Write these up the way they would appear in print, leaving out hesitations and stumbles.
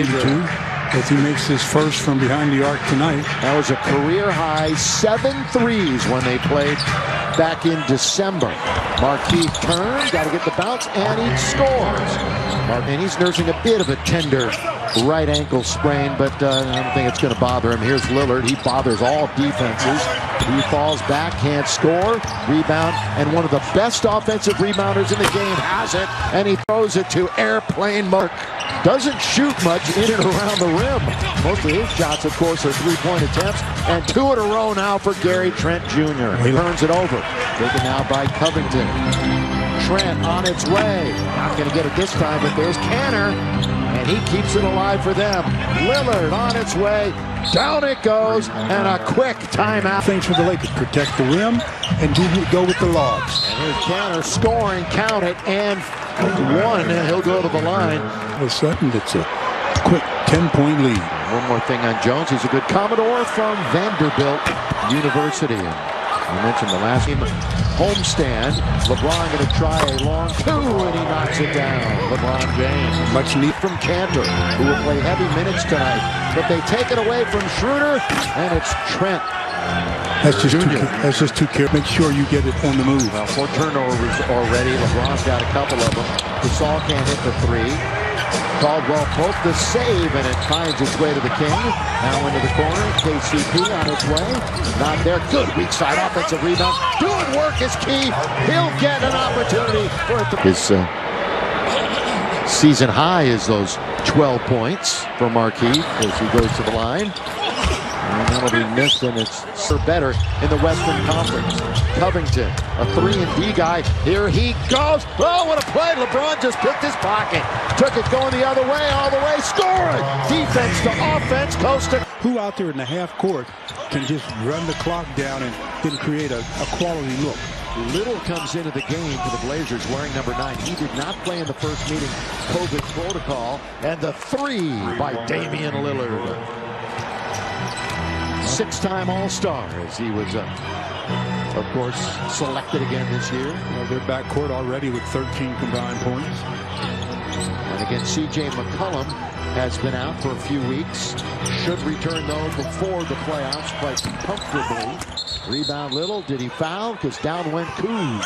92. If he makes his first from behind the arc tonight. That was a career high 7 threes when they played back in December. Markieff turns, got to get the bounce, and he scores. And he's nursing a bit of a tender right ankle sprain, but I don't think it's going to bother him. Here's Lillard. He bothers all defenses. He falls back, can't score, rebound, and one of the best offensive rebounders in the game has it, and he throws it to Airplane Mark. Doesn't shoot much in and around the rim. Most of his shots, of course, are three-point attempts, and 2 in a row now for Gary Trent Jr. He turns it over. Taken now by Covington. Trent on its way. Not going to get it this time, but there's Kanter, and he keeps it alive for them. Lillard on its way. Down it goes, and a quick timeout. Things for the Lakers: protect the rim and go with the lobs. And here's Kanter scoring, count it, and 1, and he'll go to the line. All of a sudden, it's a quick 10-point lead. One more thing on Jones. He's a good Commodore from Vanderbilt University. I mentioned the last game homestand. LeBron going to try a long 2, and he knocks it down. LeBron James. Much need from Kanter, who will play heavy minutes tonight. But they take it away from Schroeder, and it's Trent. That's just too careful. Make sure you get it on the move. Well, 4 turnovers already. LeBron's got a couple of them. Gasol can't hit the 3. Caldwell Pope the save, and it finds its way to the King. Now into the corner. KCP on its way. Not there. Good weak side offensive rebound. Doing work is key. He'll get an opportunity for it. His season high is those 12 points for Markieff as he goes to the line. And that'll be missed, and it's better in the Western Conference. Covington, a 3-and-D guy. Here he goes. Oh, what a play. LeBron just picked his pocket. Took it going the other way, all the way. Scored. Defense to offense. Coast to... Who out there in the half court can just run the clock down and then create a quality look? Little comes into the game for the Blazers wearing number 9. He did not play in the first meeting. COVID protocol. And the 3 by Damian Lillard. 6-time All-Star as he was, of course, selected again this year. Well, their backcourt already with 13 combined points. And again, C.J. McCollum has been out for a few weeks. Should return, though, before the playoffs quite comfortably. Rebound Little. Did he foul? Because down went Kuz.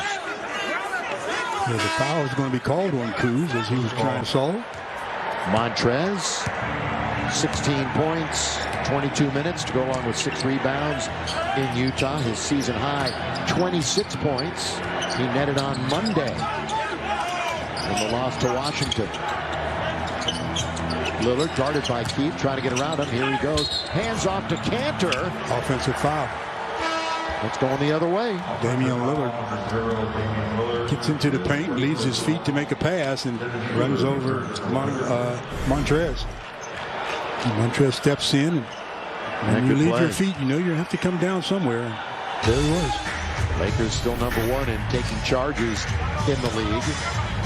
Yeah, the foul is going to be called on Kuz as he was trying to solve. Montrez, 16 points. 22 minutes to go along with 6 rebounds in Utah. His season high 26 points. He netted on Monday in the loss to Washington. Lillard guarded by Keith, trying to get around him. Here he goes. Hands off to Kanter. Offensive foul. It's going the other way. Damian Lillard gets into the paint, leaves his feet to make a pass, and runs over Montrez. Montrez steps in, and when you leave your feet, you know you have to come down somewhere. There he was. Lakers still number 1 in taking charges in the league.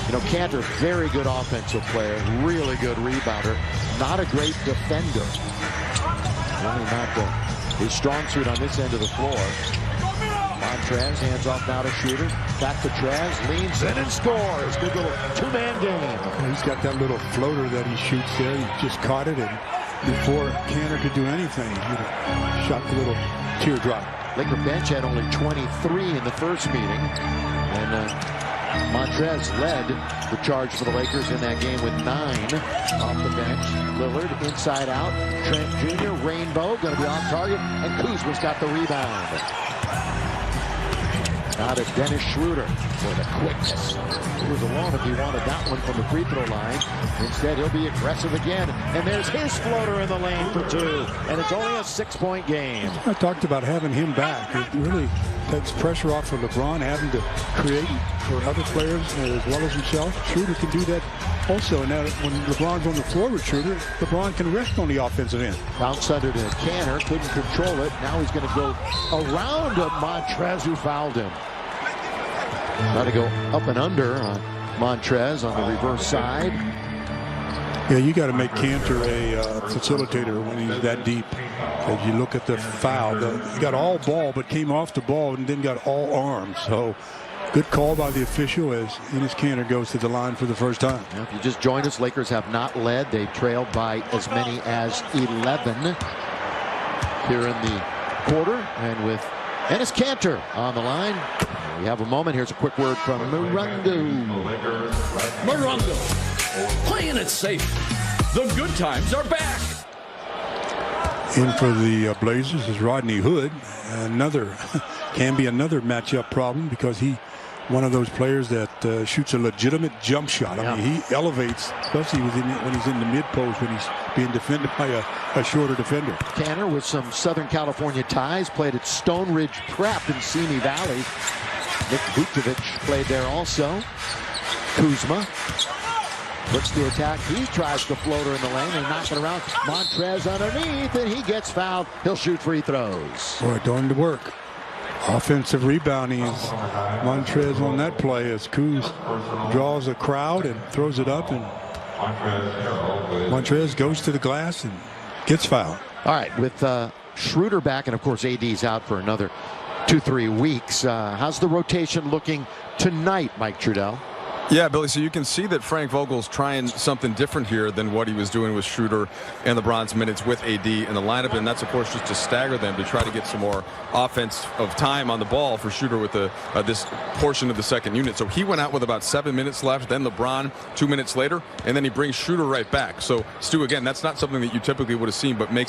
You know, Kanter, very good offensive player, really good rebounder, not a great defender. Really not his strong suit on this end of the floor. Montrez hands off now to Schroeder. Back to Trez, leans in and scores. Good little 2-man game. He's got that little floater that he shoots there. He just caught it, and before Kanter could do anything, he shot the little teardrop. Laker bench had only 23 in the first meeting, and Montrez led the charge for the Lakers in that game with 9 off the bench. Lillard inside out. Trent Jr., Rainbow, going to be on target, and Kuzma's got the rebound. Now to Dennis Schroeder for the quickness. He was alone if he wanted that one from the free throw line. Instead, he'll be aggressive again. And there's his floater in the lane for 2. And it's only a 6-point game. I talked about having him back. It really takes pressure off of LeBron, having to create for other players as well as himself. Schroeder can do that also. And now when LeBron's on the floor with Schroeder, LeBron can rest on the offensive end. Bounce under to Kanter, couldn't control it. Now he's going to go around Montrez, who fouled him. Try to go up and under on Montrez on the reverse side. Yeah, you got to make Kanter a facilitator when he's that deep. As you look at the foul, he got all ball but came off the ball and then got all arms. So Good call by the official as Enes Kanter goes to the line for the first time. Now, if you just joined us, Lakers have not led. They trailed by as many as 11 here in the quarter. And with Enes Kanter on the line, we have a moment. Here's a quick word from Morongo. Playing it safe. The good times are back. In for the Blazers is Rodney Hood. Can be another matchup problem because he one of those players that shoots a legitimate jump shot. I mean, he elevates, especially when he's in the mid post when he's being defended by a shorter defender. Kanter with some Southern California ties, played at Stone Ridge Prep in Simi Valley. Nick Vucevic played there also. Kuzma looks to attack. He tries the floater in the lane. They knock it around. Montrez underneath, and he gets fouled. He'll shoot free throws. Boy, doing the work. Offensive rebounding is Montrez on that play as Kuz draws a crowd and throws it up, and Montrez goes to the glass and gets fouled. All right, with Schroeder back, and of course AD's out for another 2-3 weeks. How's the rotation looking tonight, Mike Trudell? Yeah, Billy, so you can see that Frank Vogel's trying something different here than what he was doing with Schroeder and LeBron's minutes with AD in the lineup, and that's, of course, just to stagger them to try to get some more offense of time on the ball for Schroeder with this portion of the second unit. So he went out with about 7 minutes left, then LeBron 2 minutes later, and then he brings Schroeder right back. So, Stu, again, that's not something that you typically would have seen, but makes